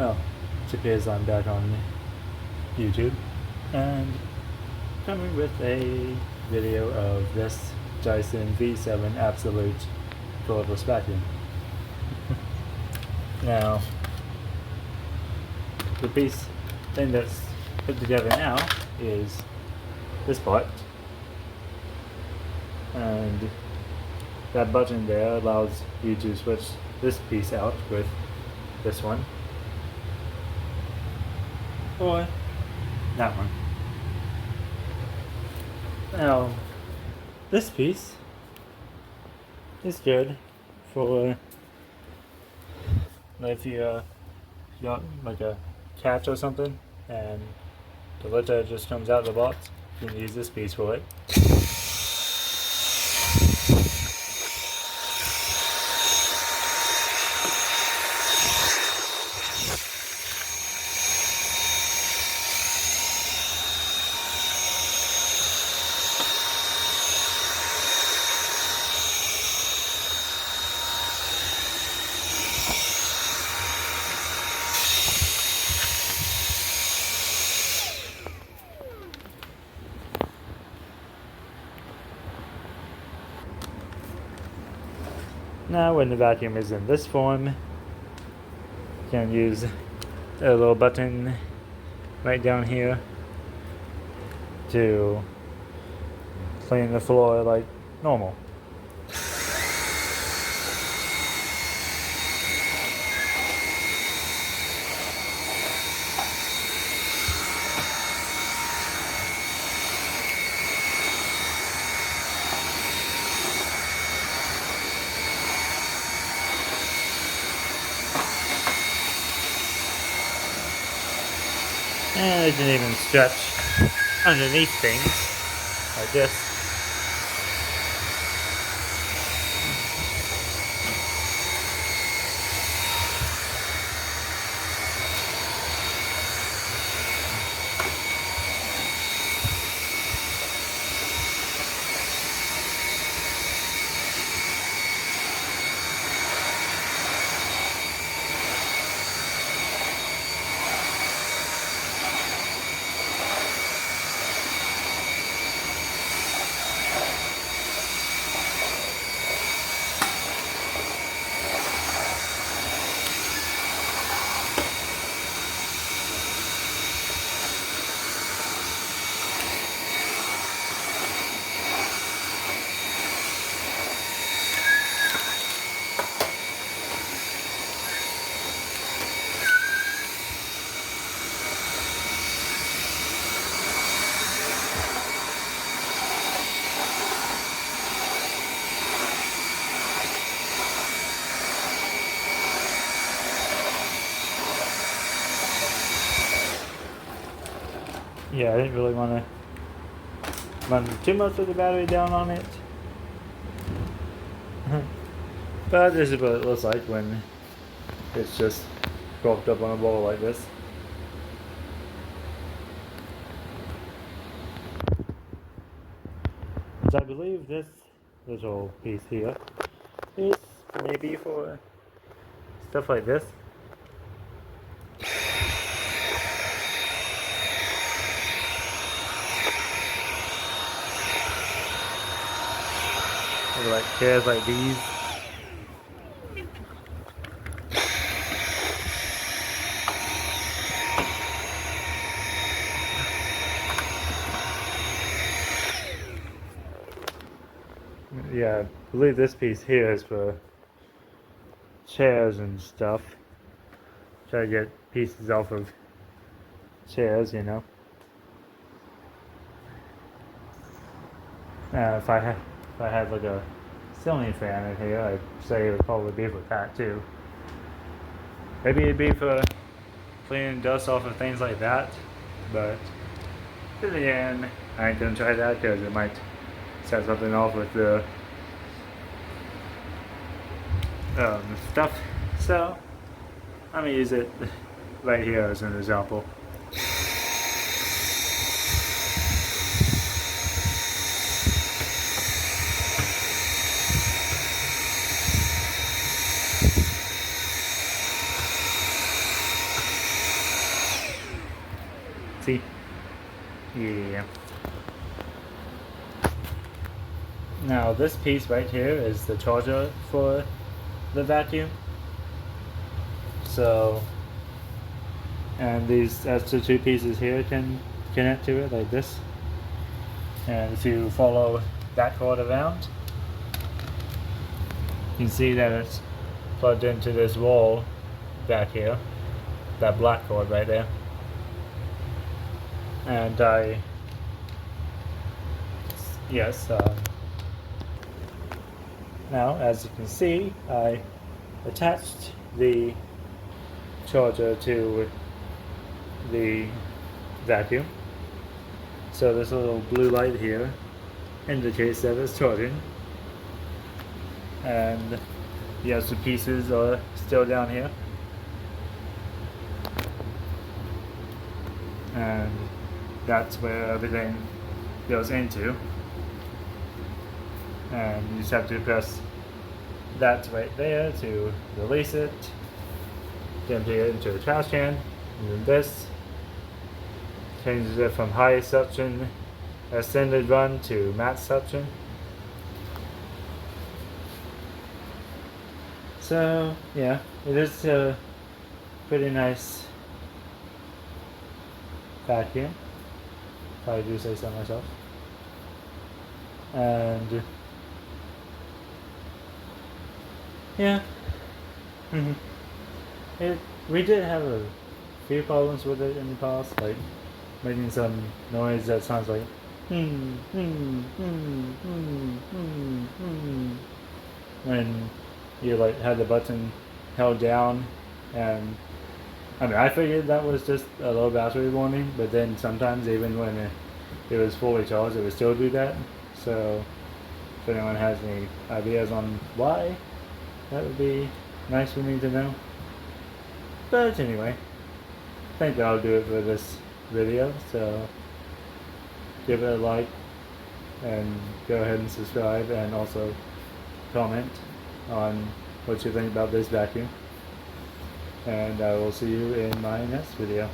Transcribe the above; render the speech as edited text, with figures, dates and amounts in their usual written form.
Well, it appears I'm back on YouTube and coming with a video of this Dyson V7 Absolute Cordless Vacuum. Now, the thing that's put together now is this part, and that button there allows you to switch this piece out with this one or that one. Now, this piece is good for if you got like a cat or something and the litter just comes out of the box, you can use this piece for it. Now when the vacuum is in this form, you can use a little button right down here to clean the floor like normal. And it can even stretch underneath things like this. Yeah, I didn't really want to run too much of the battery down on it. But this is what it looks like when it's just propped up on a bowl like this. So I believe this little piece here is maybe for stuff like this. Or like chairs like these. Yeah, I believe this piece here is for chairs and stuff. Try to get pieces off of chairs, you know. If I had like a ceiling fan in here, I'd say it would probably be for that too. Maybe it'd be for cleaning dust off of things like that, but in the end, I ain't gonna try that because it might set something off with the stuff. So I'm gonna use it right here as an example. see. Yeah. Now this piece right here is the charger for the vacuum. So, and these extra two pieces here can connect to it like this. And if you follow that cord around, you can see that it's plugged into this wall back here, that black cord right there. And now as you can see, I attached the charger to the vacuum. So this little blue light here indicates that it's charging. And the extra pieces are still down here. And that's where everything goes into. And you just have to press that right there to release it, to empty it into the trash can. And then this changes it from high suction extended run to max suction. So yeah, it is a pretty nice vacuum, if I do say so myself. And yeah, we did have a few problems with it in the past, like making some noise that sounds like when you like had the button held down. And I mean, I figured that was just a low battery warning, but then sometimes even when it was fully charged, it would still do that. So if anyone has any ideas on why, that would be nice for me to know. But anyway, I think that'll do it for this video. So give it a like and go ahead and subscribe, and also comment on what you think about this vacuum. And I will see you in my next video.